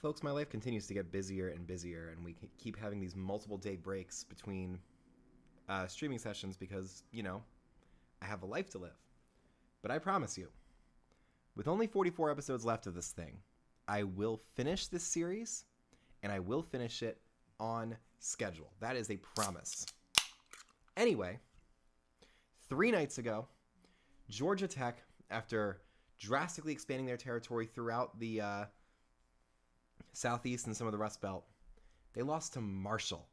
Folks, my life continues to get busier and busier, and we keep having these multiple day breaks between streaming sessions because, you know, I have a life to live. But I promise you, with only 44 episodes left of this thing, I will finish this series, and I will finish it on schedule. That is a promise. Anyway, 3 nights ago, Georgia Tech, after drastically expanding their territory throughout the Southeast and some of the Rust Belt, they lost to Marshall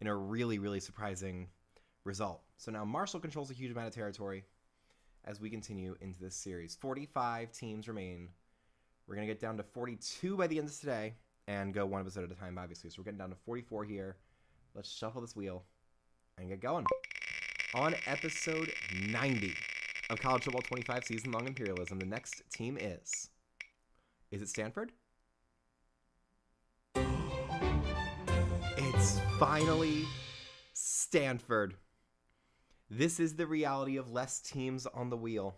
in a really, really surprising result. So now Marshall controls a huge amount of territory as we continue into this series. 45 teams remain. We're going to get down to 42 by the end of today and go one episode at a time, obviously. So we're getting down to 44 here. Let's shuffle this wheel and get going. On episode 90 of College Football 25 Season-Long Imperialism, the next team is it Stanford? It's finally Stanford. This is the reality of less teams on the wheel.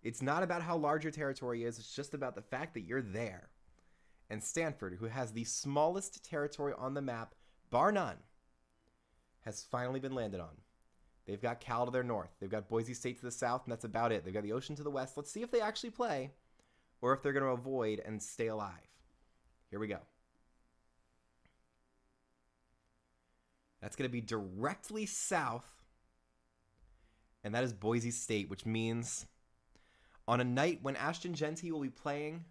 It's not about how large your territory is, it's just about the fact that you're there. And Stanford, who has the smallest territory on the map, bar none, has finally been landed on. They've got Cal to their north. They've got Boise State to the south, and that's about it. They've got the ocean to the west. Let's see if they actually play or if they're going to avoid and stay alive. Here we go. That's going to be directly south, and that is Boise State, which means on a night when Ashton Jeanty will be playing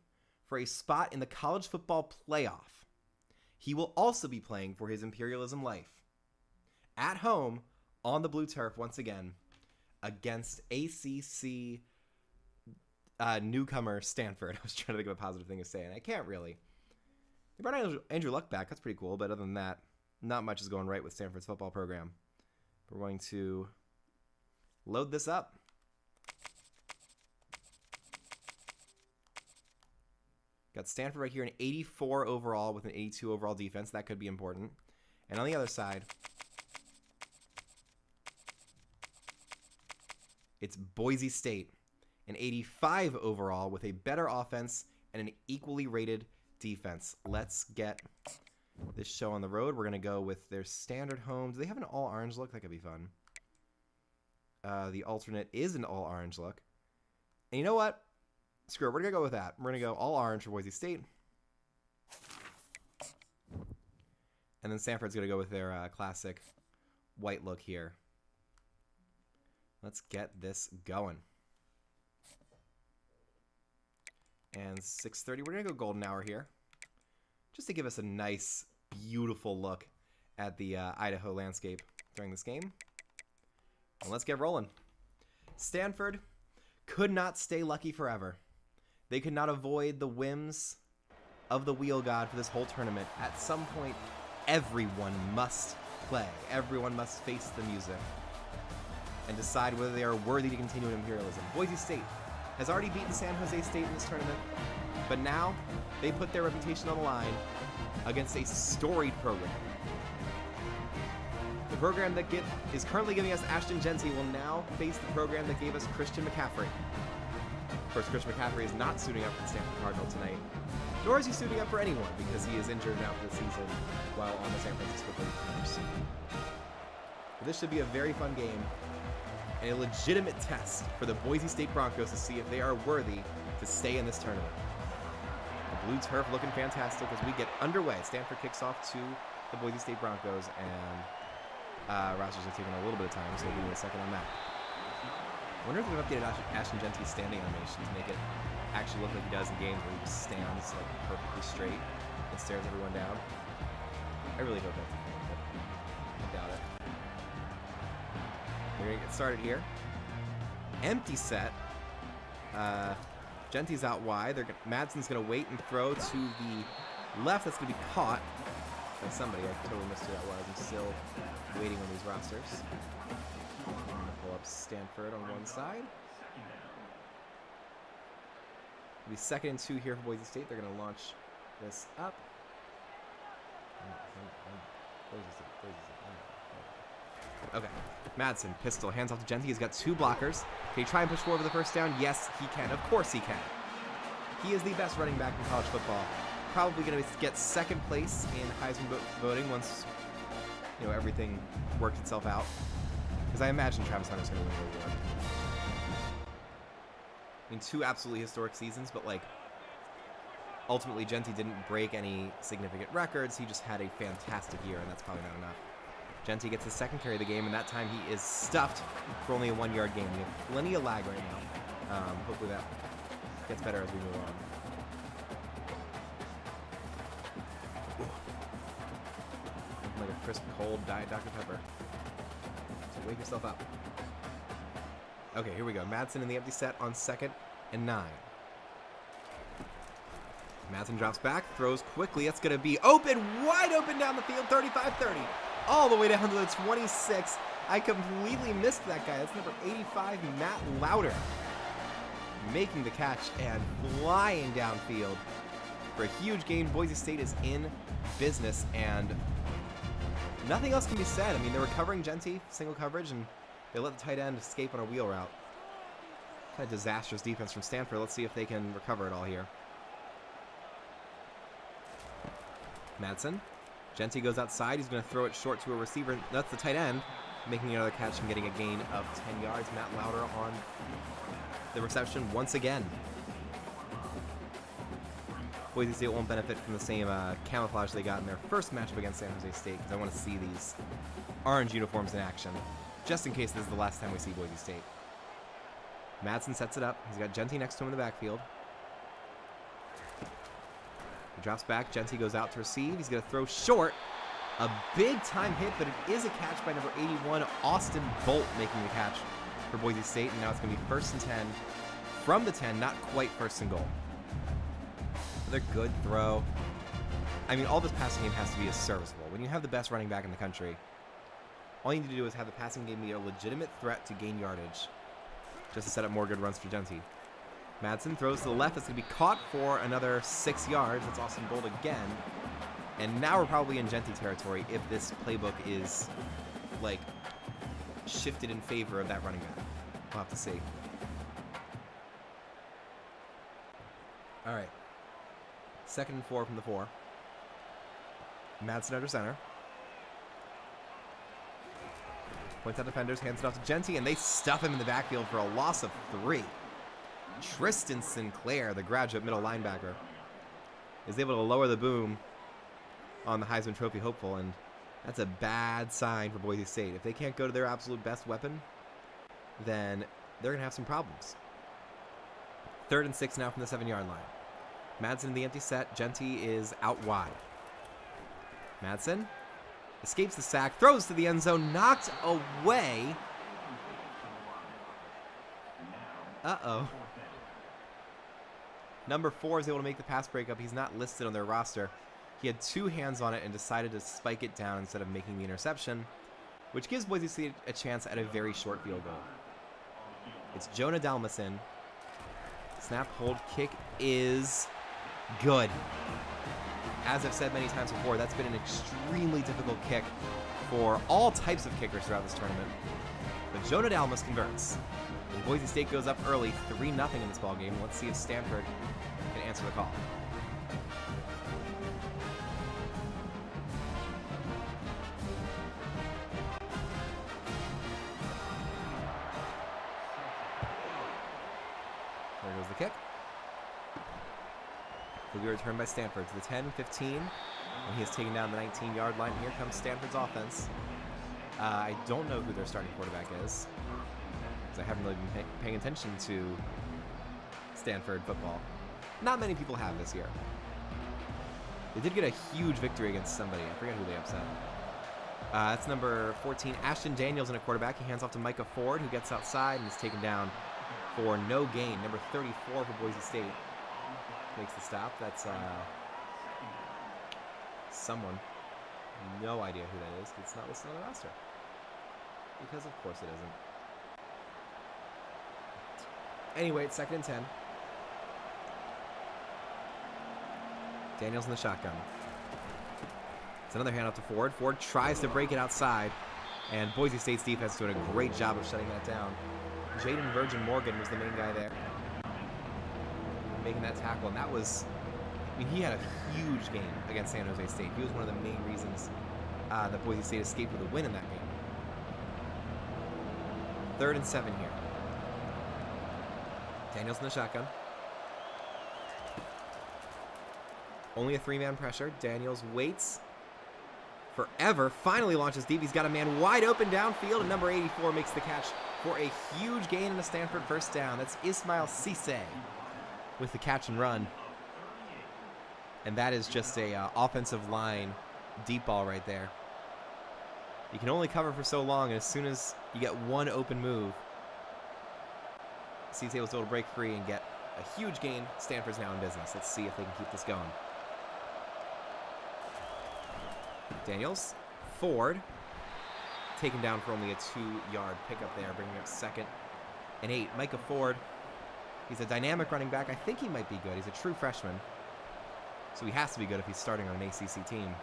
for a spot in the college football playoff, he will also be playing for his Imperialism life. At home, on the blue turf, once again, against ACC newcomer Stanford. I was trying to think of a positive thing to say, and I can't really. They brought Andrew Luck back. That's pretty cool, but other than that, not much is going right with Stanford's football program. We're going to load this up. Got Stanford right here, an 84 overall with an 82 overall defense. That could be important. And on the other side, it's Boise State, an 85 overall with a better offense and an equally rated defense. Let's get this show on the road. We're going to go with their standard home. Do they have an all-orange look? That could be fun. The alternate is an all-orange look. And you know what? Screw it. We're going to go with that. We're going to go all-orange for Boise State. And then Stanford's going to go with their classic white look here. Let's get this going. And 6:30, we're going to go golden hour here, just to give us a nice, beautiful look at the Idaho landscape during this game. And let's get rolling. Stanford could not stay lucky forever. They could not avoid the whims of the wheel god for this whole tournament. At some point, everyone must play. Everyone must face the music and decide whether they are worthy to continue in Imperialism. Boise State has already beaten San Jose State in this tournament, but now they put their reputation on the line against a storied program. The program that is currently giving us Ashton Jeanty will now face the program that gave us Christian McCaffrey. Of course, Christian McCaffrey is not suiting up for the Stanford Cardinal tonight, nor is he suiting up for anyone because he is injured now for the season while on the San Francisco 49ers. But this should be a very fun game and a legitimate test for the Boise State Broncos to see if they are worthy to stay in this tournament. The blue turf looking fantastic as we get underway. Stanford kicks off to the Boise State Broncos, and rosters are taking a little bit of time, so give me a second on that. I wonder if they've updated Ashton Jeanty's standing animation to make it actually look like he does in games where he just stands like perfectly straight and stares everyone down. I really hope that's a thing, but I doubt it. We're going to get started here. Empty set. Jeanty's out wide. Madsen's going to wait and throw to the left. That's going to be caught by somebody. I totally missed who that was. I'm still waiting on these rosters. I'm going to pull up Stanford on one side. It'll be 2nd and 2 here for Boise State. They're going to launch this up. Okay, Madsen, pistol, hands off to Jeanty. He's got 2 blockers. Can he try and push forward for the first down? Yes, he can. Of course he can. He is the best running back in college football. probably going to get second place in Heisman voting once, you know, everything worked itself out. Because I imagine Travis Hunter's going to win the award. I mean, 2 absolutely historic seasons, but, like, ultimately Jeanty didn't break any significant records. He just had a fantastic year, and that's probably not enough. Jeanty gets his second carry of the game, and that time he is stuffed for only a 1-yard gain. We have plenty of lag right now. Hopefully that gets better as we move on. Like a crisp, cold Diet Dr. Pepper. So wake yourself up. Okay, here we go. Madsen in the empty set on 2nd and 9. Madsen drops back, throws quickly. That's going to be open, wide open down the field, 35-30. All the way down to the 26. I completely missed that guy. That's number 85, Matt Lauder. Making the catch and flying downfield for a huge gain. Boise State is in business, and nothing else can be said. I mean, they were covering Jeanty, single coverage, and they let the tight end escape on a wheel route. Kind of disastrous defense from Stanford. Let's see if they can recover it all here. Madsen. Jeanty goes outside. He's going to throw it short to a receiver. That's the tight end, making another catch and getting a gain of 10 yards. Matt Lauder on the reception once again. Boise State won't benefit from the same camouflage they got in their first matchup against San Jose State, because I want to see these orange uniforms in action, just in case this is the last time we see Boise State. Madsen sets it up. He's got Jeanty next to him in the backfield. He drops back. Jeanty goes out to receive. He's going to throw short. A big-time hit, but it is a catch by number 81, Austin Bolt, making the catch for Boise State. And now it's going to be 1st and 10 from the 10, not quite 1st and goal. Another good throw. I mean, all this passing game has to be serviceable. When you have the best running back in the country, all you need to do is have the passing game be a legitimate threat to gain yardage, just to set up more good runs for Jeanty. Madsen throws to the left. It's going to be caught for another 6 yards. That's Austin Bolt again. And now we're probably in Jeanty territory if this playbook is, like, shifted in favor of that running back. We'll have to see. All right. 2nd and 4 from the 4. Madsen under center. Points out defenders, hands it off to Jeanty, and they stuff him in the backfield for a loss of 3. Tristan Sinclair, the graduate middle linebacker, is able to lower the boom on the Heisman Trophy hopeful, and that's a bad sign for Boise State. If they can't go to their absolute best weapon, then they're going to have some problems. 3rd and 6 now from the 7-yard line. Madsen in the empty set. Jeanty is out wide. Madsen escapes the sack, throws to the end zone, knocked away. Uh-oh. Number 4 is able to make the pass breakup. He's not listed on their roster. He had 2 hands on it and decided to spike it down instead of making the interception, which gives Boise State a chance at a very short field goal. It's Jonah Dalmason. Snap, hold, kick is good. As I've said many times before, that's been an extremely difficult kick for all types of kickers throughout this tournament. But Jonah Dalmas converts. And Boise State goes up early, 3-0 in this ballgame. Let's see if Stanford can answer the call. There goes the kick. Will be returned by Stanford to the 10, 15, and he has taken down the 19-yard line. Here comes Stanford's offense. I don't know who their starting quarterback is, because I haven't really been paying attention to Stanford football. Not many people have this year. They did get a huge victory against somebody. I forget who they upset. That's number 14, Ashton Daniels in a quarterback. He hands off to Micah Ford, who gets outside and is taken down for no gain. Number 34 for Boise State makes the stop. That's someone. No idea who that is. It's not listed on the roster. Because of course it isn't. Anyway, it's 2nd and 10. Daniels in the shotgun. It's another handoff to Ford. Ford tries to break it outside, and Boise State's defense is doing a great job of shutting that down. Jaden Virgin Morgan was the main guy there, making that tackle, and that was I mean, he had a huge game against San Jose State. He was one of the main reasons that Boise State escaped with a win in that game. 3rd and 7 here. Daniels in the shotgun. Only a 3-man pressure. Daniels waits forever. Finally launches deep. He's got a man wide open downfield, and number 84 makes the catch for a huge gain in a Stanford first down. That's Ismail Cisse with the catch and run. And that is just a offensive line deep ball right there. You can only cover for so long, and as soon as you get one open move, Cisse was able to break free and get a huge gain. Stanford's now in business. Let's see if they can keep this going. Daniels, Ford, taken down for only a 2-yard pickup there, bringing up 2nd and 8. Micah Ford, he's a dynamic running back. I think he might be good. He's a true freshman, so he has to be good if he's starting on an ACC team.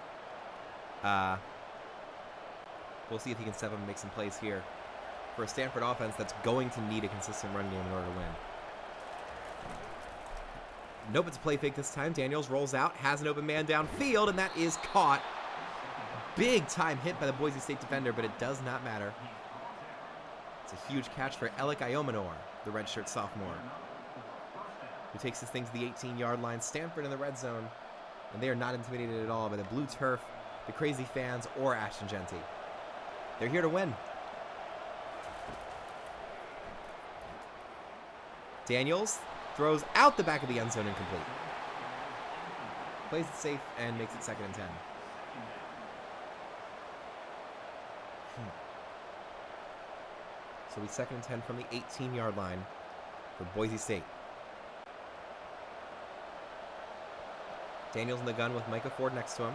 We'll see if he can step up and make some plays here for a Stanford offense that's going to need a consistent run game in order to win. Nope, it's a play fake this time. Daniels rolls out, has an open man downfield, and that is caught. Big time hit by the Boise State defender, but it does not matter. It's a huge catch for Alec Iomanor, the redshirt sophomore, who takes this thing to the 18-yard line. Stanford in the red zone, and they are not intimidated at all by the blue turf, the crazy fans, or Ashton Jeanty. They're here to win. Daniels throws out the back of the end zone, incomplete. Plays it safe and makes it 2nd and 10. So we 2nd and 10 from the 18-yard line for Boise State. Daniels in the gun with Micah Ford next to him.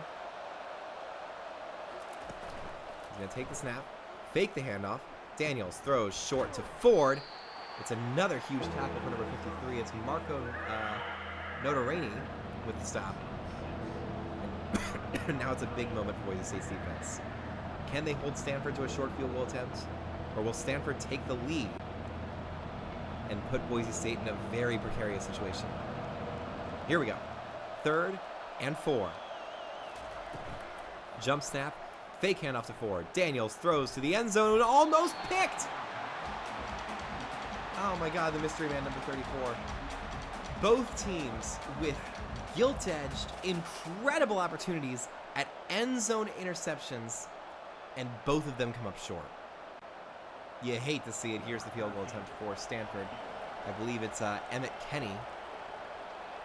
He's going to take the snap, fake the handoff. Daniels throws short to Ford. It's another huge tackle for number 53. It's Marco Notarini with the stop. And now it's a big moment for Boise State's defense. Can they hold Stanford to a short field goal attempt? Or will Stanford take the lead and put Boise State in a very precarious situation? Here we go. 3rd and 4. Jump snap. Fake handoff to Ford. Daniels throws to the end zone. Almost picked! Oh my God, the mystery man, number 34. Both teams with gilt-edged, incredible opportunities at end zone interceptions, and both of them come up short. You hate to see it. Here's the field goal attempt for Stanford. I believe it's Emmett Kenny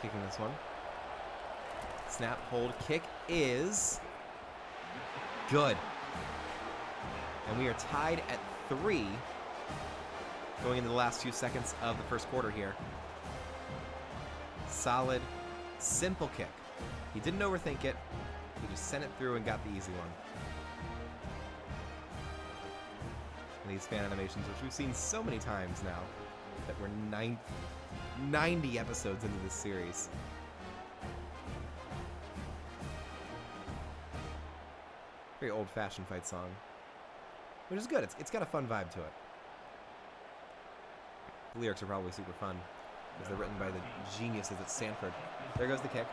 kicking this one. Snap, hold, kick is good. And we are tied at 3 going into the last few seconds of the first quarter here. Solid, simple kick. He didn't overthink it. He just sent it through and got the easy one. These fan animations, which we've seen so many times now, that we're 90 episodes into this series. Very old-fashioned fight song, which is good. It's got a fun vibe to it. The lyrics are probably super fun because they're written by the geniuses at Stanford. There goes the kick.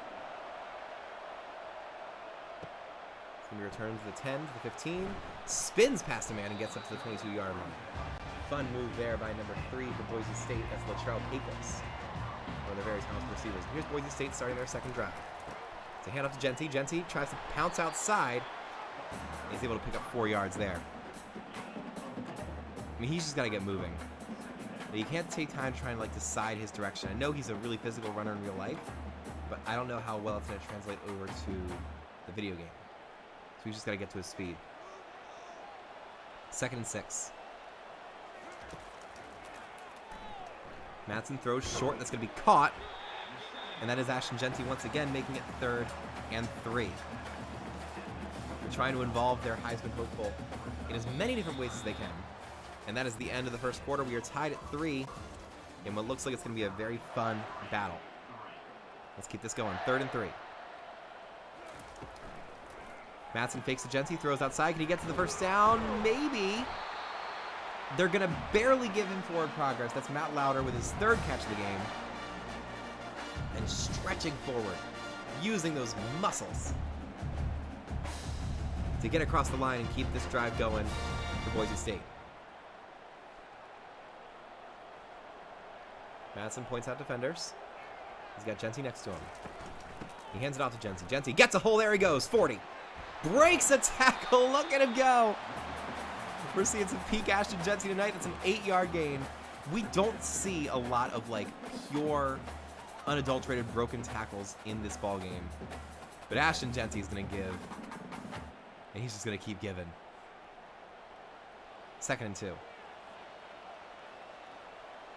It's going to be returned to the 10, to the 15. Spins past a man and gets up to the 22-yard line. Fun move there by number 3 for Boise State. That's Latrell Pecos, one of their very talented receivers. Here's Boise State starting their second drive. It's a handoff to Jeanty. Jeanty tries to pounce outside. He's able to pick up 4 yards there. I mean, he's just got to get moving. But you can't take time trying to decide his direction. I know he's a really physical runner in real life, but I don't know how well it's going to translate over to the video game. So he's just got to get to his speed. 2nd and 6. Madsen throws short. That's going to be caught. And that is Ashton Jeanty once again making it 3rd and 3. They're trying to involve their Heisman hopeful in as many different ways as they can. And that is the end of the first quarter. We are tied at 3 in what looks like it's going to be a very fun battle. Let's keep this going. 3rd and 3. Madsen fakes to Jeanty, throws outside. Can he get to the first down? Maybe. They're going to barely give him forward progress. That's Matt Lauder with his 3rd catch of the game. And stretching forward. using those muscles to get across the line and keep this drive going for Boise State. Madsen points out defenders. He's got Jeanty next to him. He hands it off to Jeanty. Jeanty gets a hole. There he goes. 40. Breaks a tackle. Look at him go. We're seeing some peak Ashton Jeanty tonight. That's an 8-yard gain. We don't see a lot of, like, pure, unadulterated broken tackles in this ball game. But Ashton Jeanty is going to give. And he's just going to keep giving. 2nd and 2.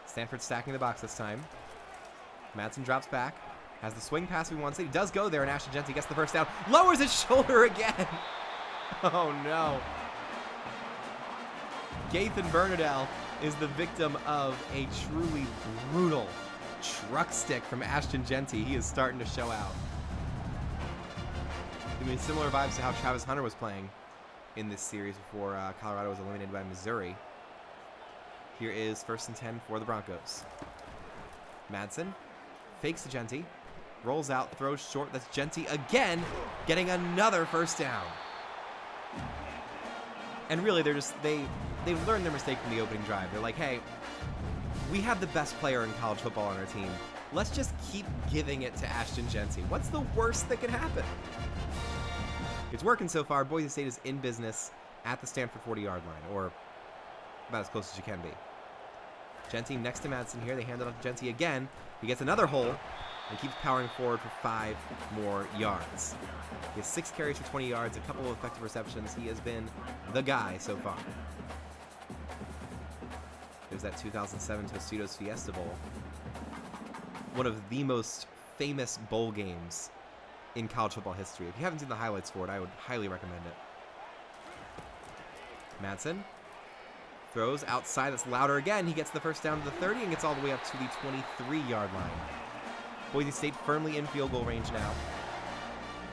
Stanford stacking the box this time. Madsen drops back. Has the swing pass we want to see. He does go there, and Ashton Jeanty gets the first down. Lowers his shoulder again. Oh, no. Gathan Bernardell is the victim of a truly brutal truck stick from Ashton Jeanty. He is starting to show out. I mean, similar vibes to how Travis Hunter was playing in this series before Colorado was eliminated by Missouri. Here is 1st and 10 for the Broncos. Madsen fakes to Jeanty, rolls out, throws short. That's Jeanty again, getting another first down. And really, they've learned their mistake from the opening drive. They're like, hey, we have the best player in college football on our team. Let's just keep giving it to Ashton Jeanty. What's the worst that could happen? It's working so far. Boise State is in business at the Stanford 40-yard line, or about as close as you can be. Jeanty next to Madsen here. They hand it off to Jeanty again. He gets another hole and keeps powering forward for 5 more yards. He has 6 carries for 20 yards, a couple of effective receptions. He has been the guy so far. There's that 2007 Tostitos Fiesta Bowl. One of the most famous bowl games in college football history. If you haven't seen the highlights for it, I would highly recommend it. Madsen throws outside. That's louder again. He gets the first down to the 30 and gets all the way up to the 23-yard line. Boise State firmly in field goal range now.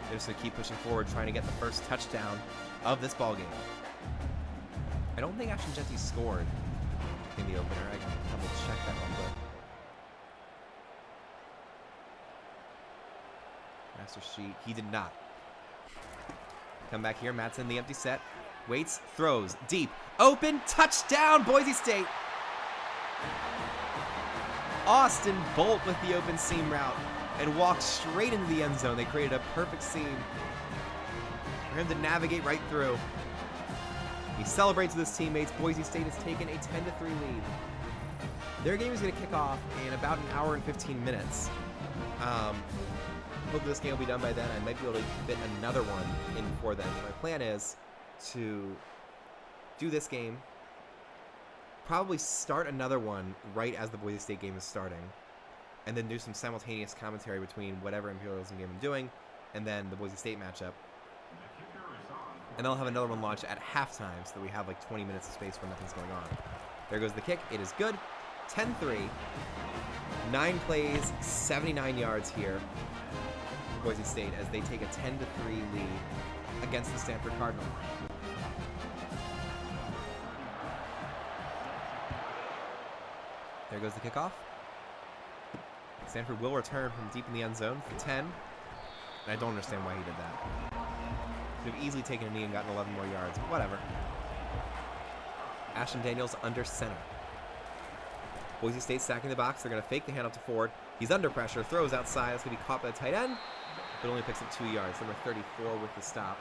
They're just going to keep pushing forward, trying to get the first touchdown of this ball game. I don't think Ashton Jeanty scored in the opener. I can double check that one, but master sheet, he did not. Come back here, Madsen, the empty set. Waits, throws, deep, open, touchdown, Boise State. Austin Bolt with the open seam route and walks straight into the end zone. They created a perfect seam for him to navigate right through. He celebrates with his teammates. Boise State has taken a 10-3 lead. Their game is going to kick off in about an hour and 15 minutes. Hopefully this game will be done by then. I might be able to fit another one in before then. My plan is to do this game, probably start another one right as the Boise State game is starting, and then do some simultaneous commentary between whatever Imperialism game I'm doing and then the Boise State matchup. And I'll have another one launched at halftime so that we have like 20 minutes of space where nothing's going on. There goes the kick. It is good. 10-3. 9 plays, 79 yards here for Boise State as they take a 10-3 lead against the Stanford Cardinal. There goes the kickoff. Stanford will return from deep in the end zone for 10. And I don't understand why he did that. Could have easily taken a knee and gotten 11 more yards, but whatever. Ashton Daniels under center. Boise State stacking the box. They're going to fake the handoff to Ford. He's under pressure, throws outside. It's going to be caught by the tight end, but only picks up 2 yards. Number 34 with the stop.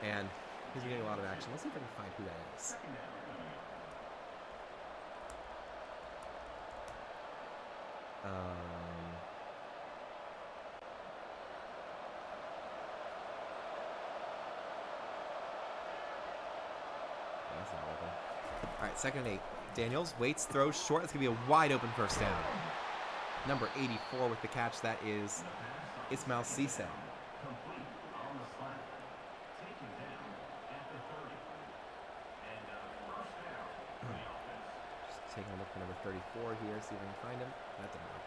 And he's getting a lot of action. Let's see if I can find who that is. That's not open. All right, 2nd and 8. Daniels waits, throws short. It's going to be a wide open first down. Number 84 with the catch. That is Ismail Cisse. Just taking a look for number 34 here, see if I can find him. That didn't work.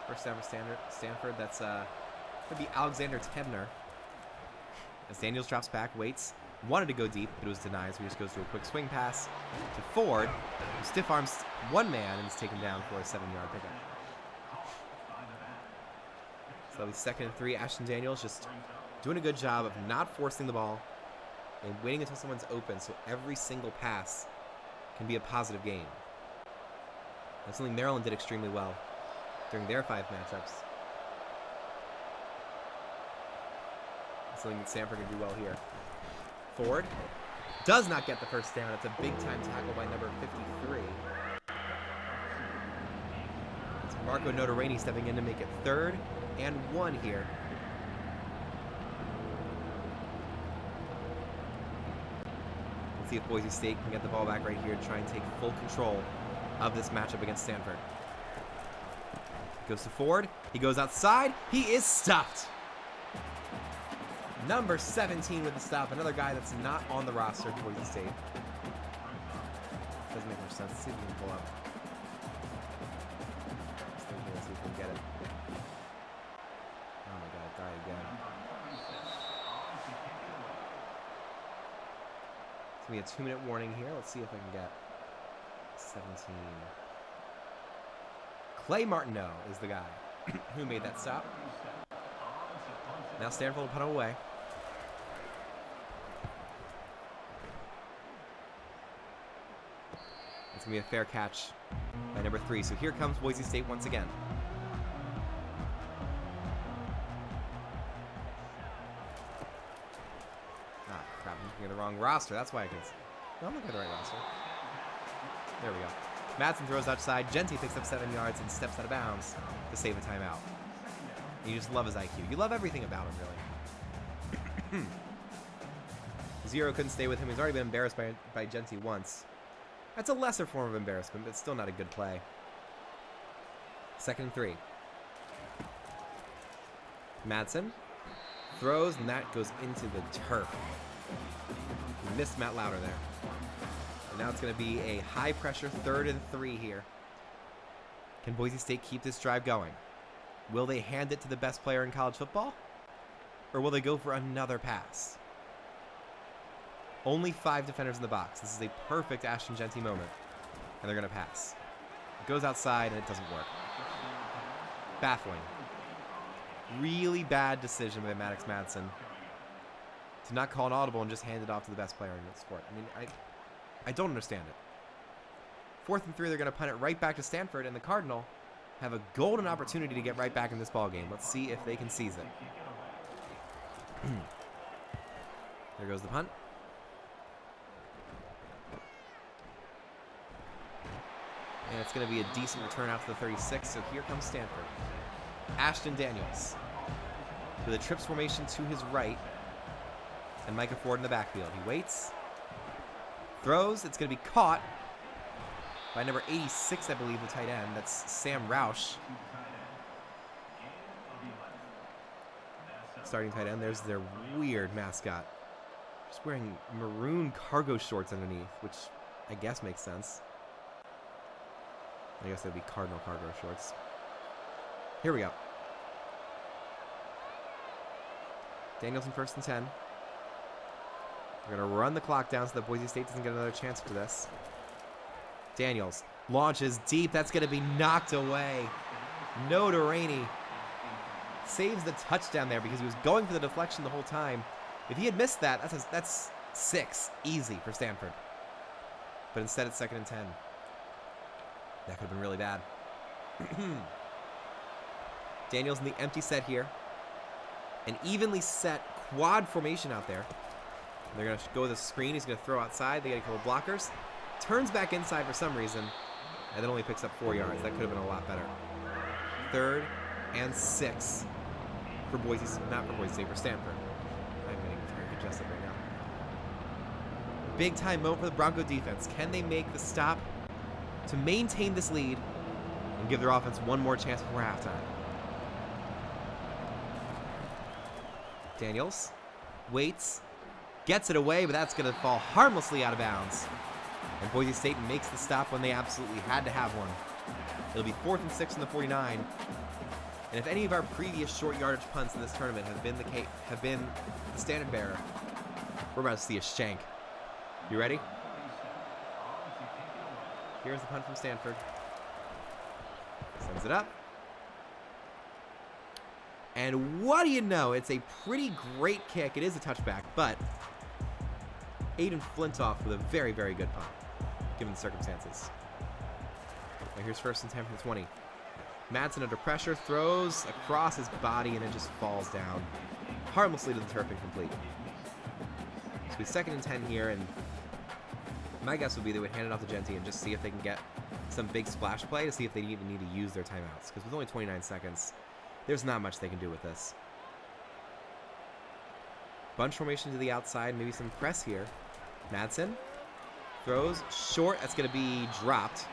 First down for Stanford. That's could be Alexander Tebner. As Daniels drops back, waits, wanted to go deep, but it was denied, so he just goes to a quick swing pass to Ford, who stiff arms one man and is taken down for a 7-yard pickup. So that'll be 2nd and 3. Ashton Daniels just doing a good job of not forcing the ball and waiting until someone's open so every single pass can be a positive gain. That's something Maryland did extremely well during their 5 matchups. That's something that Stanford can do well here. Ford does not get the first down. It's a big-time tackle by number 53. It's Marco Notarini stepping in to make it 3rd and 1 here. Let's see if Boise State can get the ball back right here and try and take full control of this matchup against Stanford. Goes to Ford. He goes outside. He is stuffed. Number 17 with the stop. Another guy that's not on the roster at Boise State. Doesn't make much sense. Let's see if we can pull up. Let's see if we can get it. Oh my god, it died again. It's going to be a 2-minute warning here. Let's see if I can get 17. Clay Martineau is the guy who made that stop. Now Stanford will punt away. It's going to be a fair catch by number 3. So here comes Boise State once again. Ah, crap. I'm looking at the wrong roster. That's why I can see. No, I'm looking at the right roster. There we go. Madsen throws outside. Jeanty picks up 7 yards and steps out of bounds to save a timeout. You just love his IQ. You love everything about him, really. Zero couldn't stay with him. He's already been embarrassed by Jeanty once. That's a lesser form of embarrassment, but still not a good play. 2nd and 3. Madsen throws, and that goes into the turf. He missed Matt Lauder there. And now it's going to be a high-pressure 3rd and 3 here. Can Boise State keep this drive going? Will they hand it to the best player in college football? Or will they go for another pass? Only 5 defenders in the box. This is a perfect Ashton Jeanty moment. And they're going to pass. It goes outside and it doesn't work. Baffling. Really bad decision by Maddox Madsen to not call an audible and just hand it off to the best player in the sport. I mean, I don't understand it. 4th and 3, they're going to punt it right back to Stanford, and the Cardinal have a golden opportunity to get right back in this ball game. Let's see if they can seize it. There goes the punt. And it's going to be a decent return out to the 36, so here comes Stanford. Ashton Daniels with a trips formation to his right, and Micah Ford in the backfield. He waits, throws. It's going to be caught by number 86, I believe, the tight end. That's Sam Roush. Starting tight end. There's their weird mascot. Just wearing maroon cargo shorts underneath, which I guess makes sense. I guess that would be Cardinal cargo shorts. Here we go. Daniels in 1st and 10. We're going to run the clock down so that Boise State doesn't get another chance for this. Daniels launches deep. That's going to be knocked away. Notarini saves the touchdown there because he was going for the deflection the whole time. If he had missed that, that's 6 easy for Stanford. But instead it's 2nd and 10. That could have been really bad. Daniels in the empty set here. An evenly set quad formation out there. They're going to go with a screen. He's going to throw outside. They get a couple blockers. Turns back inside for some reason. And then only picks up 4 yards. That could have been a lot better. 3rd and 6 for Boise State. Not for Boise State, for Stanford. I'm getting very congested right now. Big time moment for the Bronco defense. Can they make the stop to maintain this lead and give their offense one more chance before halftime? Daniels waits, gets it away, but that's going to fall harmlessly out of bounds. And Boise State makes the stop when they absolutely had to have one. It'll be 4th and 6 in the 49. And if any of our previous short yardage punts in this tournament have been the standard bearer, we're about to see a shank. You ready? Here's the punt from Stanford. Sends it up. And what do you know? It's a pretty great kick. It is a touchback, but Aiden Flintoff with a very, very good punt, given the circumstances. Now here's 1st and 10 from the 20. Madsen under pressure, throws across his body, and it just falls down harmlessly to the turf, incomplete. So it's 2nd and 10 here, and my guess would be they would hand it off to Jeanty and just see if they can get some big splash play to see if they even need to use their timeouts. Because with only 29 seconds, there's not much they can do with this. Bunch formation to the outside, maybe some press here. Madsen throws short. That's going to be dropped.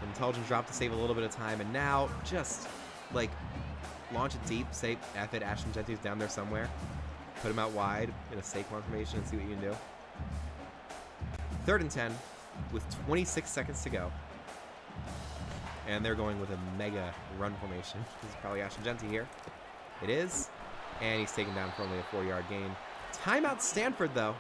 Intelligent drop to save a little bit of time. And now just like launch it deep. Say, F it, Ashton Jeanty's down there somewhere. Put him out wide in a Saquon formation and see what you can do. 3rd and 10 with 26 seconds to go. And they're going with a mega run formation. This is probably Ashton Jeanty here. It is. And he's taken down for only a 4-yard gain. Timeout Stanford, though.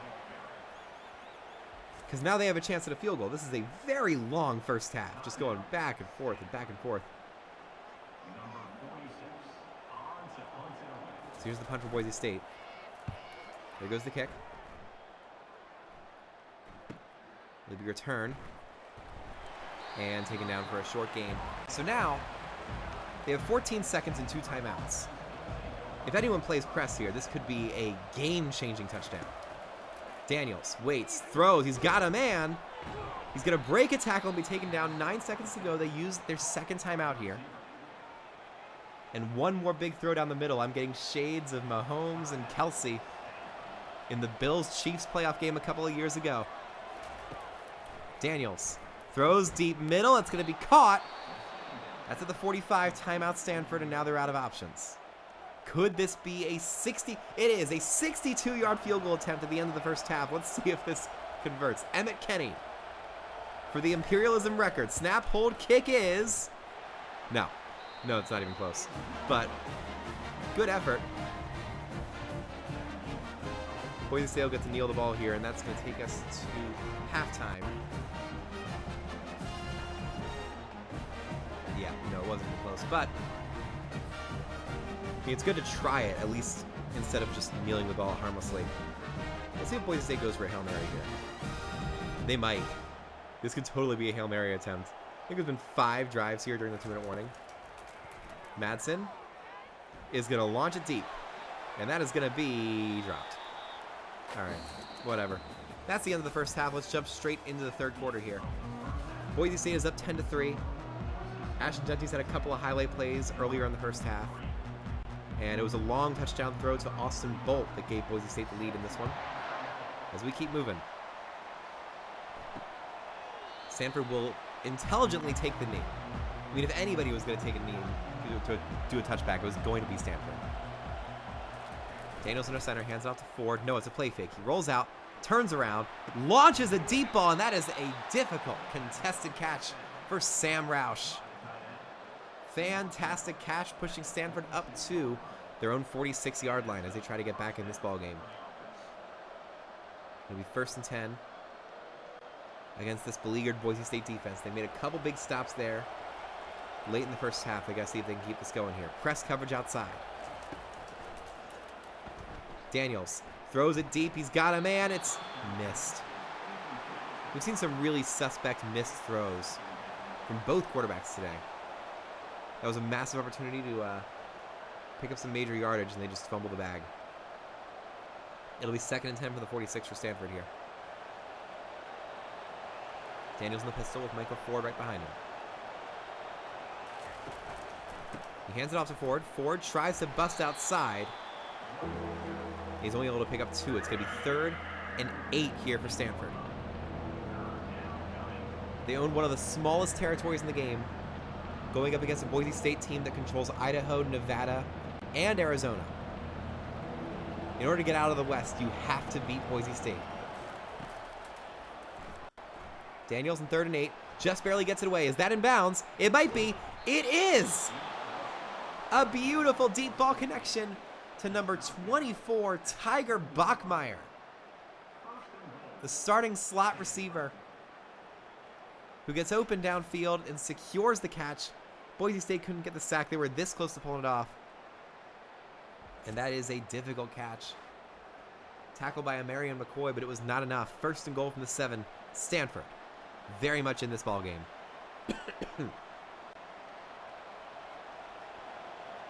Because now they have a chance at a field goal. This is a very long first half. Just going back and forth and back and forth. So here's the punt for Boise State. There goes the kick. It'll be return. And taken down for a short gain. So now, they have 14 seconds and 2 timeouts. If anyone plays press here, this could be a game-changing touchdown. Daniels waits, throws, he's got a man. He's going to break a tackle and be taken down. 9 seconds to go. They use their 2nd timeout here. And one more big throw down the middle. I'm getting shades of Mahomes and Kelsey in the Bills-Chiefs playoff game a couple of years ago. Daniels throws deep middle. It's going to be caught. That's at the 45. Timeout Stanford, and now they're out of options. Could this be a 60? It is a 62-yard field goal attempt at the end of the first half. Let's see if this converts. Emmett Kenny for the Imperialism record. Snap, hold, kick is... No, it's not even close. But good effort. Boise State will get to kneel the ball here, and that's going to take us to halftime. Yeah, no, it wasn't even close, but I mean, it's good to try it, at least instead of just kneeling the ball harmlessly. Let's see if Boise State goes for a Hail Mary here. They might. This could totally be a Hail Mary attempt. I think there's been 5 drives here during the 2-minute warning. Madsen is going to launch it deep, and that is going to be dropped. All right, whatever. That's the end of the first half. Let's jump straight into the 3rd quarter here. Boise State is up 10-3. Ashton Jeanty's had a couple of highlight plays earlier in the first half. And it was a long touchdown throw to Austin Bolt that gave Boise State the lead in this one. As we keep moving. Stanford will intelligently take the knee. I mean, if anybody was going to take a knee to do a touchback, it was going to be Stanford. Daniels under center, hands it off to Ford. No, it's a play fake. He rolls out, turns around, launches a deep ball, and that is a difficult contested catch for Sam Roush. Fantastic catch, pushing Stanford up to their own 46-yard line as they try to get back in this ball game. It'll be 1st and 10 against this beleaguered Boise State defense. They made a couple big stops there late in the first half. They got to see if they can keep this going here. Press coverage outside. Daniels throws it deep. He's got a man. It's missed. We've seen some really suspect missed throws from both quarterbacks today. That was a massive opportunity to pick up some major yardage, and they just fumbled the bag. It'll be 2nd and 10 for the 46 for Stanford here. Daniels in the pistol with Michael Ford right behind him. He hands it off to Ford. Ford tries to bust outside. He's only able to pick up 2. It's going to be 3rd and 8 here for Stanford. They own one of the smallest territories in the game, going up against a Boise State team that controls Idaho, Nevada, and Arizona. In order to get out of the West, you have to beat Boise State. Daniels in 3rd and 8, just barely gets it away. Is that in bounds? It might be. It is! A beautiful deep ball connection to number 24, Tiger Bachmeier. The starting slot receiver who gets open downfield and secures the catch Boise State couldn't get the sack. They were this close to pulling it off. And that is a difficult catch. Tackled by Marion McCoy, but it was not enough. First and goal from the 7. Stanford very much in this ball game.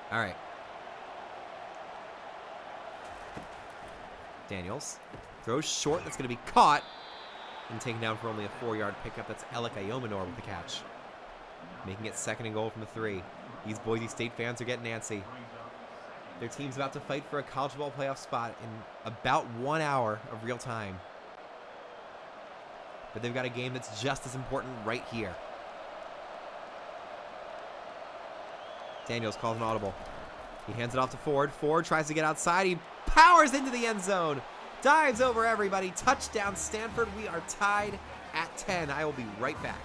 All right. Daniels throws short. That's going to be caught and taken down for only a 4-yard pickup. That's Alec Iomanor with the catch. Making it second and goal from the 3. These Boise State fans are getting antsy. Their team's about to fight for a college football playoff spot in about 1 hour of real time. But they've got a game that's just as important right here. Daniels calls an audible. He hands it off to Ford. Ford tries to get outside. He powers into the end zone. Dives over everybody. Touchdown, Stanford. We are tied at 10. I will be right back.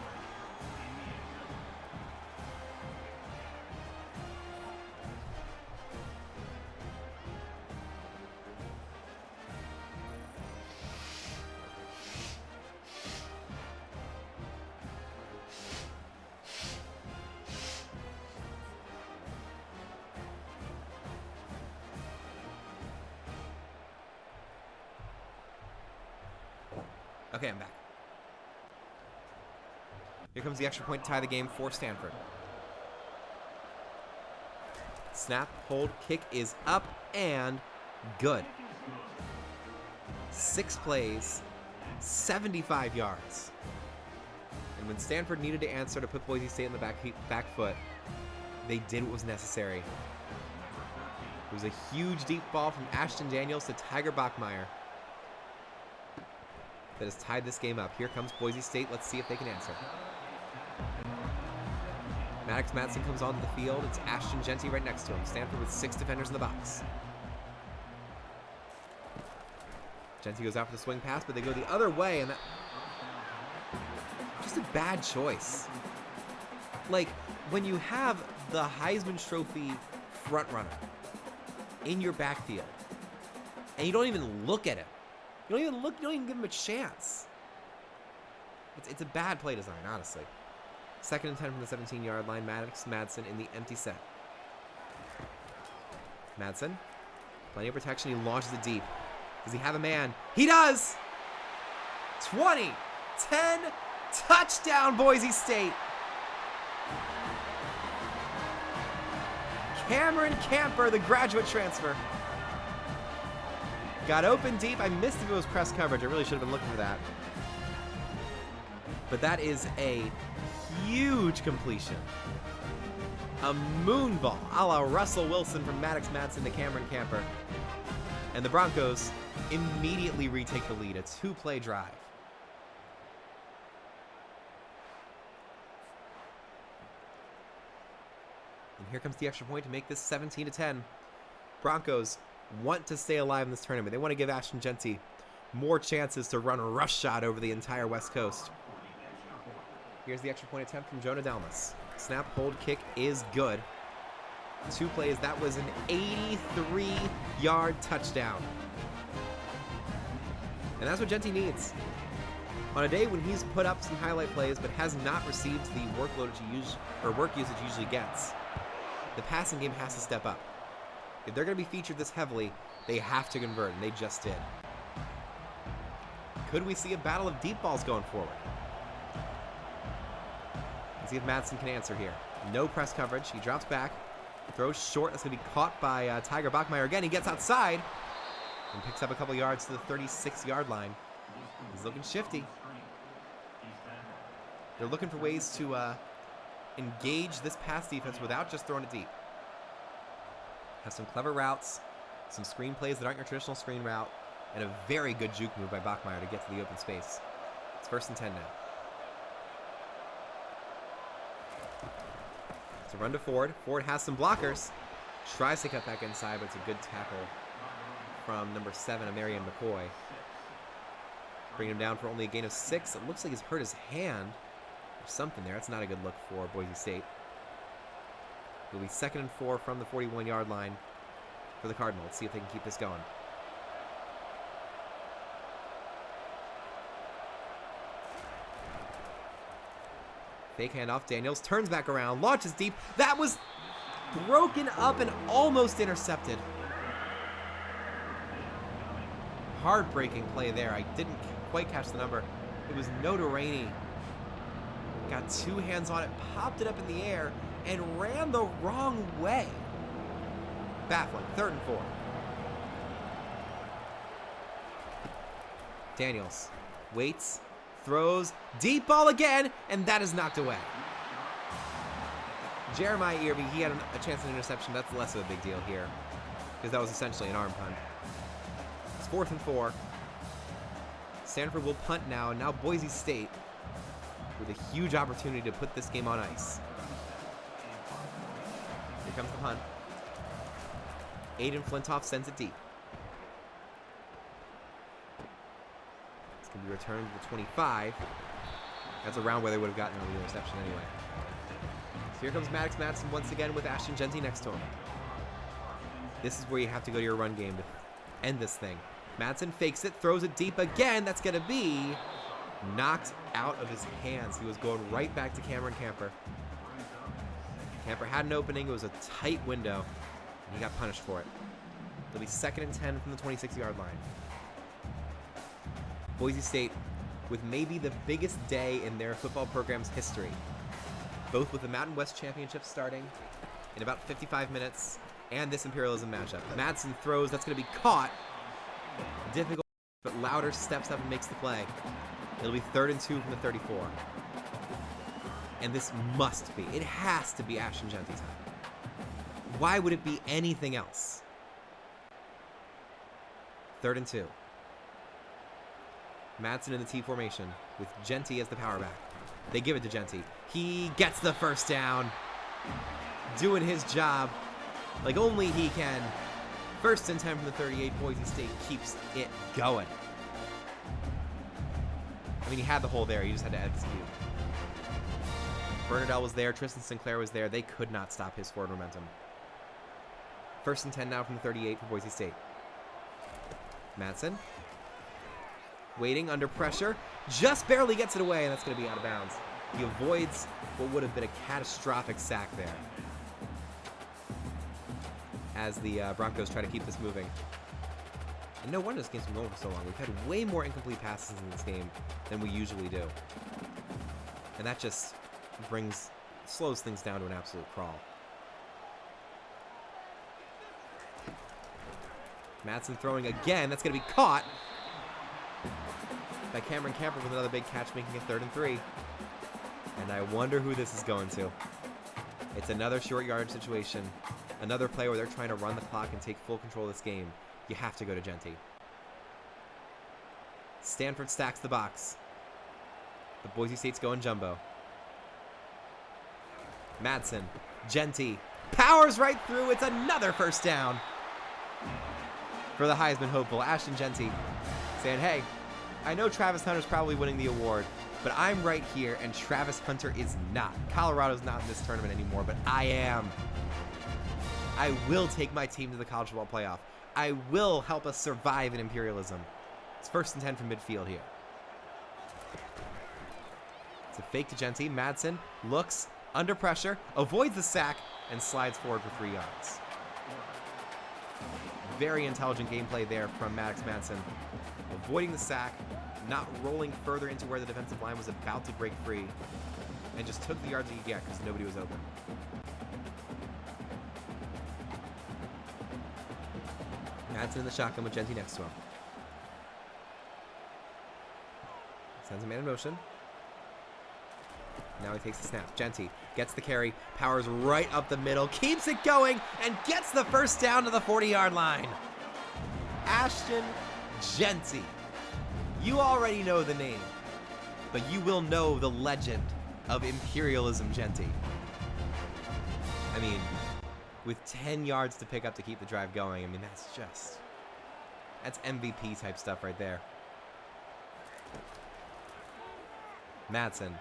Okay, I'm back. Here comes the extra point to tie the game for Stanford. Snap, hold, kick is up and good. 6 plays, 75 yards. And when Stanford needed to answer to put Boise State in the back foot, they did what was necessary. It was a huge deep ball from Ashton Daniels to Tiger Bachmeier that has tied this game up. Here comes Boise State. Let's see if they can answer. Maddox Madsen comes onto the field. It's Ashton Jeanty right next to him. Stanford with 6 defenders in the box. Jeanty goes out for the swing pass, but they go the other way, and that... just a bad choice. Like, when you have the Heisman Trophy frontrunner in your backfield, and you don't even look at him, you don't even give him a chance. It's a bad play design, honestly. Second and 10 from the 17-yard line. Maddox Madsen in the empty set. Madsen, plenty of protection. He launches it deep. Does he have a man? He does! 20, 10, touchdown Boise State. Cameron Camper, the graduate transfer. Got open deep. I missed if it was press coverage. I really should have been looking for that. But that is a huge completion. A moon ball, a la Russell Wilson from Maddox Madsen to Cameron Camper. And the Broncos immediately retake the lead. A 2-play drive. And here comes the extra point to make this 17-10. Broncos want to stay alive in this tournament. They want to give Ashton Jeanty more chances to run a rush shot over the entire West Coast. Here's the extra point attempt from Jonah Dalmas. Snap, hold, kick is good. 2 plays. That was an 83-yard touchdown. And that's what Jeanty needs. On a day when he's put up some highlight plays but has not received the workload work usage he usually gets, the passing game has to step up. If they're going to be featured this heavily, they have to convert, and they just did. Could we see a battle of deep balls going forward? Let's see if Madsen can answer here. No press coverage. He drops back, throws short. That's going to be caught by Tiger Bachmeier again. He gets outside and picks up a couple yards to the 36-yard line. He's looking shifty. They're looking for ways to engage this pass defense without just throwing it deep. Have some clever routes, some screen plays that aren't your traditional screen route, and a very good juke move by Bachmeier to get to the open space. It's 1st and 10 now. It's a run to Ford. Ford has some blockers. Tries to cut back inside, but it's a good tackle from number 7, Marion McCoy. Bringing him down for only a gain of 6. It looks like he's hurt his hand or something there. That's not a good look for Boise State. It'll be 2nd and 4 from the 41-yard line for the Cardinals. Let's see if they can keep this going. Fake handoff. Daniels turns back around, launches deep. That was broken up and almost intercepted. Heartbreaking play there. I didn't quite catch the number. It was Notarini. Got two hands on it, popped it up in the air, and ran the wrong way. Baffling. 3rd and 4. Daniels waits, throws, deep ball again, and that is knocked away. Jeremiah Irby, he had a chance at an interception. That's less of a big deal here because that was essentially an arm punt. It's 4th and 4. Stanford will punt now. Now Boise State with a huge opportunity to put this game on ice. Here comes the punt. Aiden Flintoff sends it deep. It's going to be returned to the 25. That's around where they would have gotten the interception anyway. So here comes Maddox Madsen once again with Ashton Jeanty next to him. This is where you have to go to your run game to end this thing. Madsen fakes it, throws it deep again. That's going to be knocked out of his hands. He was going right back to Cameron Camper. Camper had an opening. It was a tight window, and he got punished for it. It'll be 2nd and 10 from the 26-yard line. Boise State with maybe the biggest day in their football program's history, both with the Mountain West Championship starting in about 55 minutes and this Imperialism matchup. Madsen throws. That's going to be caught. Difficult, but Louder steps up and makes the play. It'll be 3rd and 2 from the 34. And this must be, it has to be Ashton Jeanty time. Why would it be anything else? 3rd and 2. Madsen in the T formation with Jeanty as the power back. They give it to Jeanty. He gets the first down. Doing his job like only he can. 1st and 10 from the 38. Boise State keeps it going. I mean, he had the hole there. He just had to execute. Bernardell was there. Tristan Sinclair was there. They could not stop his forward momentum. 1st and 10 now from the 38 for Boise State. Madsen. Waiting under pressure. Just barely gets it away, and that's going to be out of bounds. He avoids what would have been a catastrophic sack there, as the Broncos try to keep this moving. And no wonder this game's been going for so long. We've had way more incomplete passes in this game than we usually do. And that just slows things down to an absolute crawl. Madsen throwing again. That's going to be caught by Cameron Camper with another big catch, making it 3rd and 3. And I wonder who this is going to. It's another short yardage situation. Another play where they're trying to run the clock and take full control of this game. You have to go to Jeanty. Stanford stacks the box. But Boise State's going jumbo. Madsen, Jeanty, powers right through. It's another first down for the Heisman hopeful, Ashton Jeanty, saying, hey, I know Travis Hunter's probably winning the award, but I'm right here, and Travis Hunter is not. Colorado's not in this tournament anymore, but I am. I will take my team to the college football playoff. I will help us survive in Imperialism. It's 1st and 10 from midfield here. It's a fake to Jeanty. Madsen looks under pressure, avoids the sack, and slides forward for 3 yards. Very intelligent gameplay there from Maddox Madsen. Avoiding the sack, not rolling further into where the defensive line was about to break free, and just took the yards he could get because nobody was open. Madsen in the shotgun with Jeanty next to him. Sends a man in motion. Now he takes the snap. Jeanty gets the carry, powers right up the middle, keeps it going, and gets the first down to the 40-yard line. Ashton Jeanty. You already know the name, but you will know the legend of Imperialism Jeanty. I mean, with 10 yards to pick up to keep the drive going, I mean, that's MVP type stuff right there. Madsen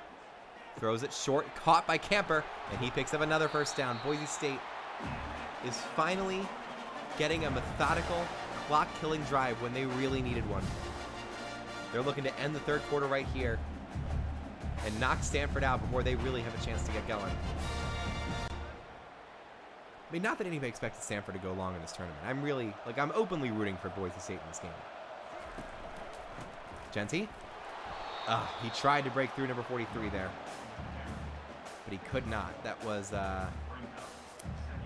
throws it short, caught by Camper, and he picks up another first down. Boise State is finally getting a methodical, clock-killing drive when they really needed one. They're looking to end the 3rd quarter right here and knock Stanford out before they really have a chance to get going. I mean, not that anybody expected Stanford to go long in this tournament. I'm really, like, I'm openly rooting for Boise State in this game. Jeanty. He tried to break through number 43 there, but he could not. That was,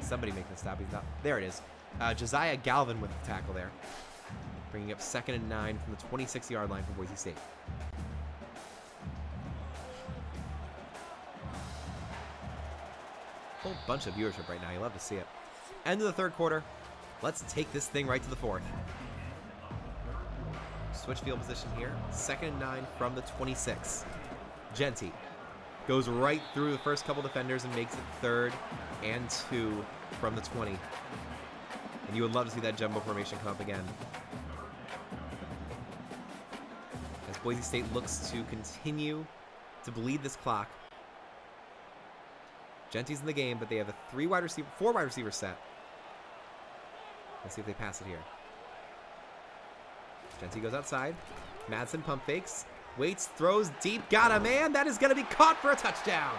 somebody make the stop. He's not. There it is. Josiah Galvin with the tackle there, bringing up 2nd and 9 from the 26-yard line for Boise State. Whole bunch of viewership right now. You love to see it. End of the 3rd quarter. Let's take this thing right to the 4th. Switch field position here. 2nd and 9 from the 26. Jeanty goes right through the first couple defenders and makes it 3rd and 2 from the 20. And you would love to see that jumbo formation come up again. As Boise State looks to continue to bleed this clock. Jeanty's in the game, but they have a 4 wide receiver set. Let's see if they pass it here. Jeanty goes outside. Madsen pump fakes. Waits, throws deep. Got a man. That is going to be caught for a touchdown.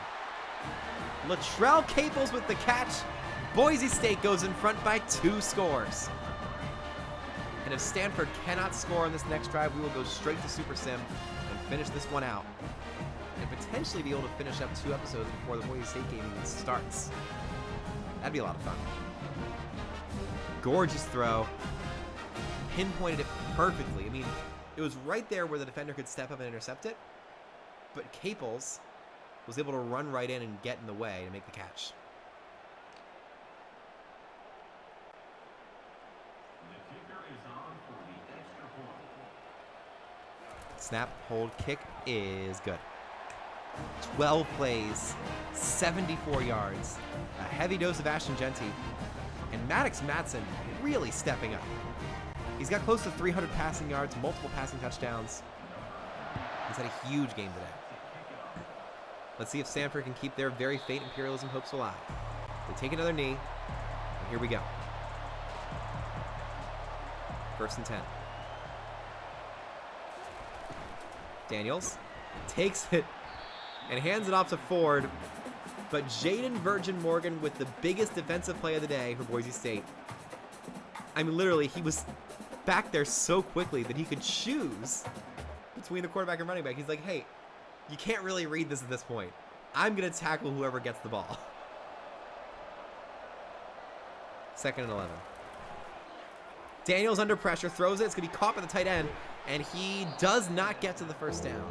Latrell Caples with the catch. Boise State goes in front by 2 scores. And if Stanford cannot score on this next drive, we will go straight to Super Sim and finish this one out. And potentially be able to finish up 2 episodes before the Boise State game even starts. That'd be a lot of fun. Gorgeous throw. Pinpointed it perfectly. I mean, it was right there where the defender could step up and intercept it. But Caples was able to run right in and get in the way to make the catch. Snap, hold, kick is good. 12 plays, 74 yards, a heavy dose of Ashton Jeanty, and Maddox Madsen really stepping up. He's got close to 300 passing yards, multiple passing touchdowns. He's had a huge game today. Let's see if Stanford can keep their very faint Imperialism hopes alive. They take another knee, and here we go. 1st and 10. Daniels takes it and hands it off to Ford, but Jaden Virgin Morgan with the biggest defensive play of the day for Boise State. I mean, literally, he was back there so quickly that he could choose between the quarterback and running back. He's like, hey, you can't really read this at this point. I'm going to tackle whoever gets the ball. 2nd and 11. Daniels under pressure, throws it. It's going to be caught by the tight end, and he does not get to the first down.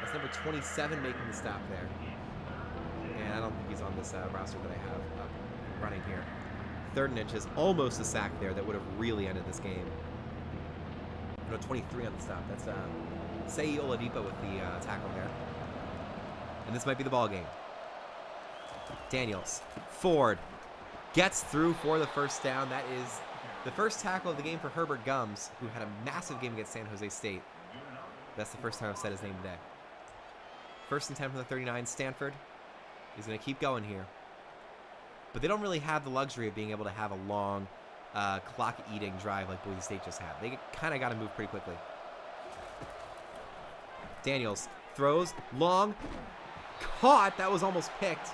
That's number 27 making the stop there. And I don't think he's on this roster that I have up running here. 3rd and inches, almost a sack there that would have really ended this game. No, 23 on the stop. That's Sei Oladipo with the tackle there. And this might be the ball game. Daniels, Ford, gets through for the first down. That is the first tackle of the game for Herbert Gums, who had a massive game against San Jose State. That's the first time I've said his name today. 1st and 10 from the 39. Stanford is going to keep going here. But they don't really have the luxury of being able to have a long clock-eating drive like Boise State just had. They kind of got to move pretty quickly. Daniels throws long, caught. That was almost picked.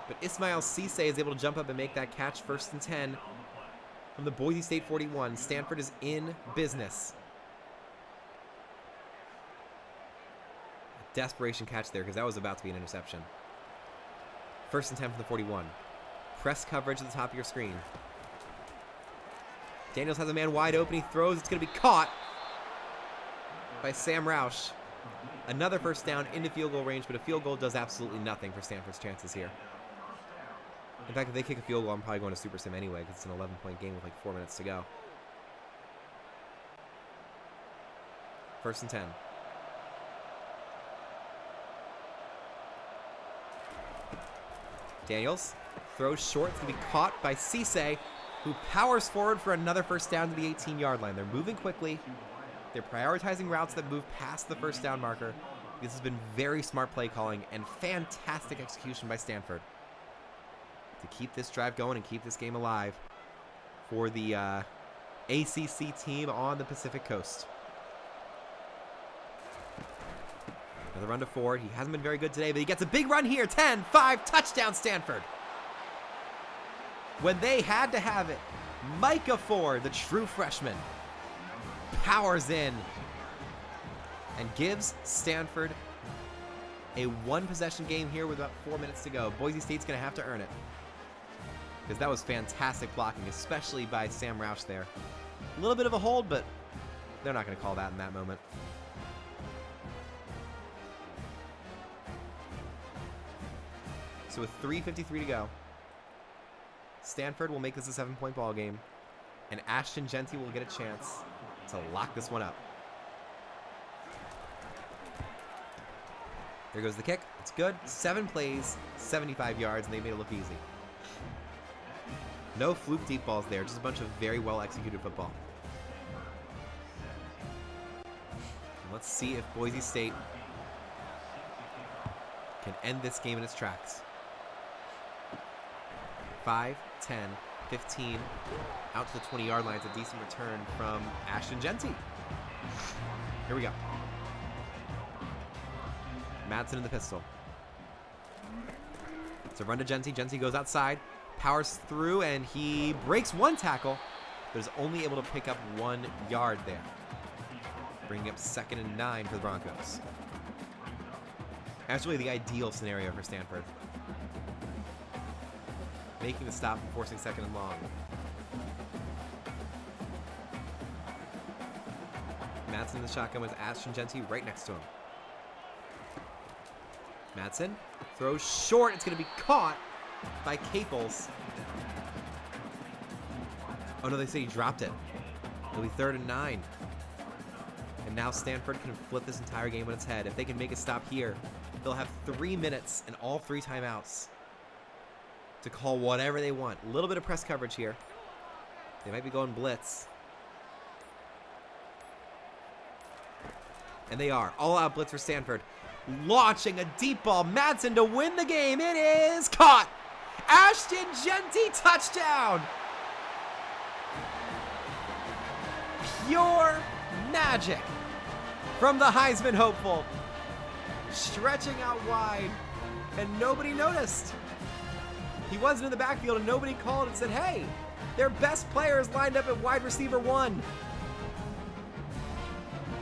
But Ismail Cisse is able to jump up and make that catch. 1st and 10 from the Boise State 41. Stanford is in business. A desperation catch there because that was about to be an interception. 1st and 10 from the 41. Press coverage at the top of your screen. Daniels has a man wide open. He throws. It's going to be caught by Sam Roush. Another first down into field goal range, but a field goal does absolutely nothing for Stanford's chances here. In fact, if they kick a field goal, I'm probably going to Super Sim anyway because it's an 11-point game with like 4 minutes to go. 1st and 10. Daniels throws short. It's going to be caught by Cisse, who powers forward for another first down to the 18-yard line. They're moving quickly. They're prioritizing routes that move past the first down marker. This has been very smart play calling and fantastic execution by Stanford to keep this drive going and keep this game alive for the ACC team on the Pacific Coast. Another run to Ford. He hasn't been very good today, but he gets a big run here. 10-5, touchdown Stanford. When they had to have it, Micah Ford, the true freshman, powers in and gives Stanford a one-possession game here with about 4 minutes to go. Boise State's going to have to earn it, because that was fantastic blocking, especially by Sam Roush there. A little bit of a hold, but they're not going to call that in that moment. So with 3:53 to go, Stanford will make this a 7-point ball game, and Ashton Jeanty will get a chance to lock this one up. There goes the kick. It's good. 7 plays, 75 yards, and they made it look easy. No fluke deep balls there, just a bunch of very well executed football. And let's see if Boise State can end this game in its tracks. 5, 10, 15, out to the 20-yard line. It's a decent return from Ashton Jeanty. Here we go. Madsen in the pistol. It's a run to Jeanty. Jeanty goes outside, powers through, and he breaks one tackle, but is only able to pick up 1 yard there, bringing up 2nd and 9 for the Broncos. That's really the ideal scenario for Stanford. Making the stop and forcing 2nd and long. Madsen in the shotgun with Ashton Jeanty right next to him. Madsen throws short. It's going to be caught by Caples. Oh no, they say he dropped it. It'll be 3rd and 9. And now Stanford can flip this entire game on its head. If they can make a stop here, they'll have 3 minutes and all 3 timeouts to call whatever they want. A little bit of press coverage here. They might be going blitz. And they are. All-out blitz for Stanford. Launching a deep ball. Madsen to win the game. It is caught. Ashton Jeanty, touchdown. Pure magic from the Heisman hopeful. Stretching out wide, and nobody noticed. He wasn't in the backfield, and nobody called and said, hey, their best player is lined up at wide receiver 1.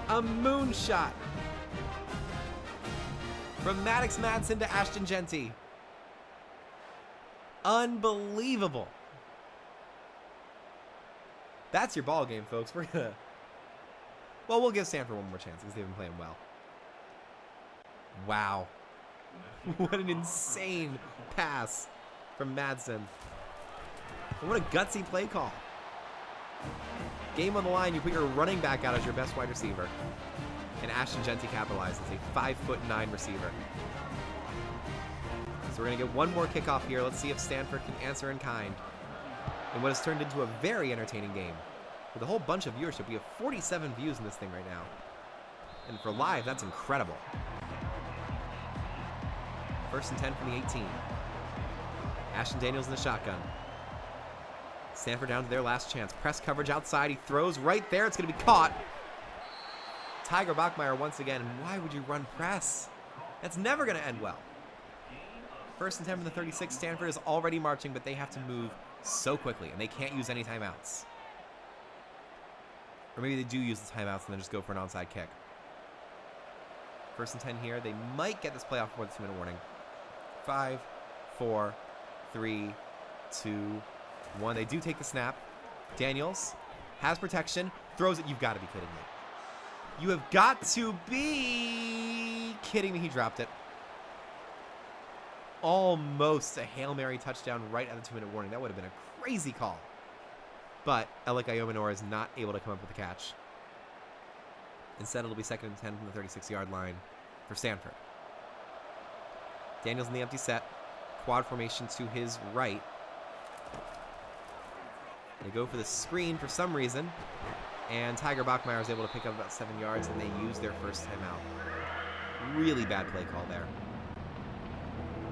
A moonshot from Maddox Madsen to Ashton Jeanty. Unbelievable. That's your ball game, folks. We'll give Stanford one more chance because they've been playing well. Wow. What an insane pass from Madsen. And what a gutsy play call. Game on the line, you put your running back out as your best wide receiver. And Ashton Jeanty capitalizes, a 5'9" receiver. So we're going to get one more kickoff here. Let's see if Stanford can answer in kind in what has turned into a very entertaining game. With a whole bunch of viewership, we have 47 views in this thing right now. And for live, that's incredible. 1st and 10 from the 18. Ashton Daniels in the shotgun. Stanford down to their last chance. Press coverage outside. He throws right there. It's going to be caught. Tiger Bachmeier once again. And why would you run press? That's never going to end well. 1st and 10 from the 36. Stanford is already marching, but they have to move so quickly, and they can't use any timeouts. Or maybe they do use the timeouts and then just go for an onside kick. 1st and 10 here. They might get this playoff before the 2-minute warning. 5, 4, 3, 2, 1. They do take the snap. Daniels has protection. Throws it. You've got to be kidding me. You have got to be kidding me. He dropped it. Almost a Hail Mary touchdown right at the 2-minute warning. That would have been a crazy call. But Alec Iomanor is not able to come up with a catch. Instead, it'll be 2nd and 10 from the 36-yard line for Stanford. Daniels in the empty set. Quad formation to his right. They go for the screen for some reason. And Tiger Bachmeier is able to pick up about 7 yards, and they use their first timeout. Really bad play call there.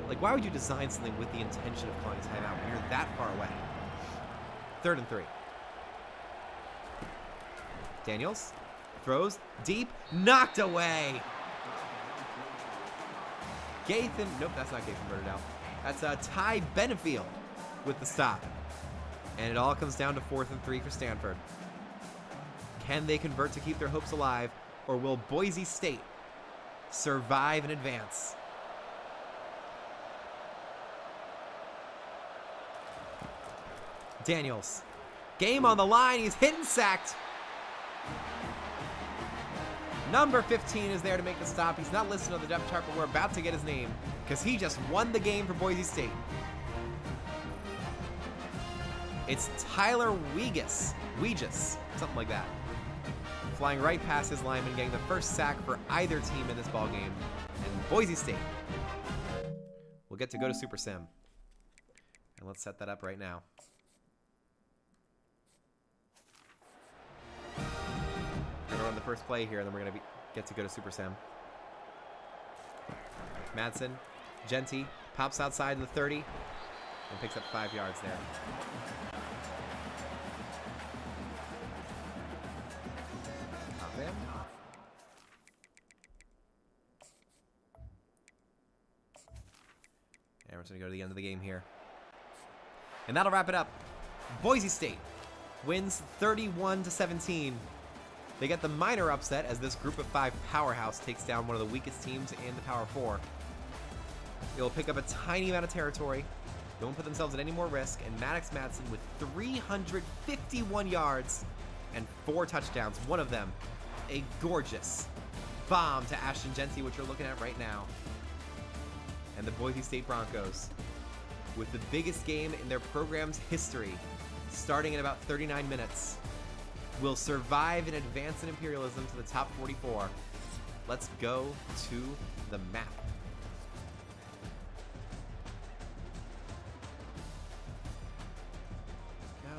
Like, why would you design something with the intention of calling a timeout when you're that far away? 3rd and 3. Daniels throws deep, knocked away. Gathan. Nope, that's not Gathan Bernardell. That's Ty Benefield with the stop. And it all comes down to 4th and 3 for Stanford. Can they convert to keep their hopes alive, or will Boise State survive and advance? Daniels. Game on the line. He's hit and sacked. Number 15 is there to make the stop. He's not listed on the depth chart, but we're about to get his name because he just won the game for Boise State. It's Tyler Weegis, something like that. Flying right past his lineman, getting the first sack for either team in this ball game. And Boise State will get to go to Super Sim. And let's set that up right now. We're going to run the first play here, and then we're going to get to go to Super Sim. Madsen, Jeanty, pops outside the 30, and picks up 5 yards there. Top in. And we're just going to go to the end of the game here. And that'll wrap it up. Boise State wins 31-17. They get the minor upset as this group of 5 powerhouse takes down one of the weakest teams in the Power 4. They'll pick up a tiny amount of territory, don't put themselves at any more risk, and Maddox Madsen with 351 yards and 4 touchdowns, one of them a gorgeous bomb to Ashton Jeanty, which you're looking at right now. And the Boise State Broncos, with the biggest game in their program's history, starting in about 39 minutes, will survive and advance in Imperialism to the top 44. Let's go to the map. Go.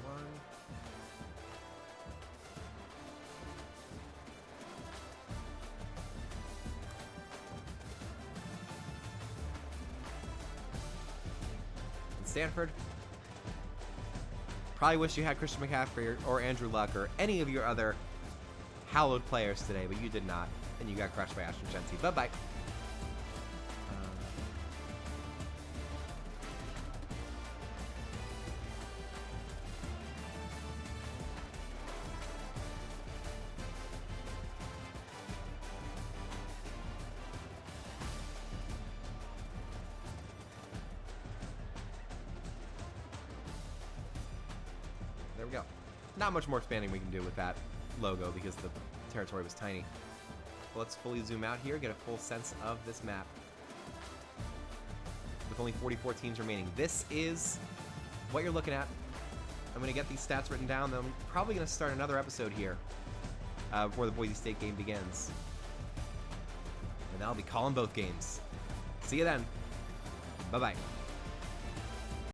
1. And Stanford. Probably wish you had Christian McCaffrey or Andrew Luck or any of your other hallowed players today, but you did not, and you got crushed by Ashton Jeanty. Bye-bye. There we go. Not much more expanding we can do with that logo because the territory was tiny. But let's fully zoom out here, get a full sense of this map. With only 44 teams remaining. This is what you're looking at. I'm going to get these stats written down. Then I'm probably going to start another episode here before the Boise State game begins. And I'll be calling both games. See you then. Bye-bye.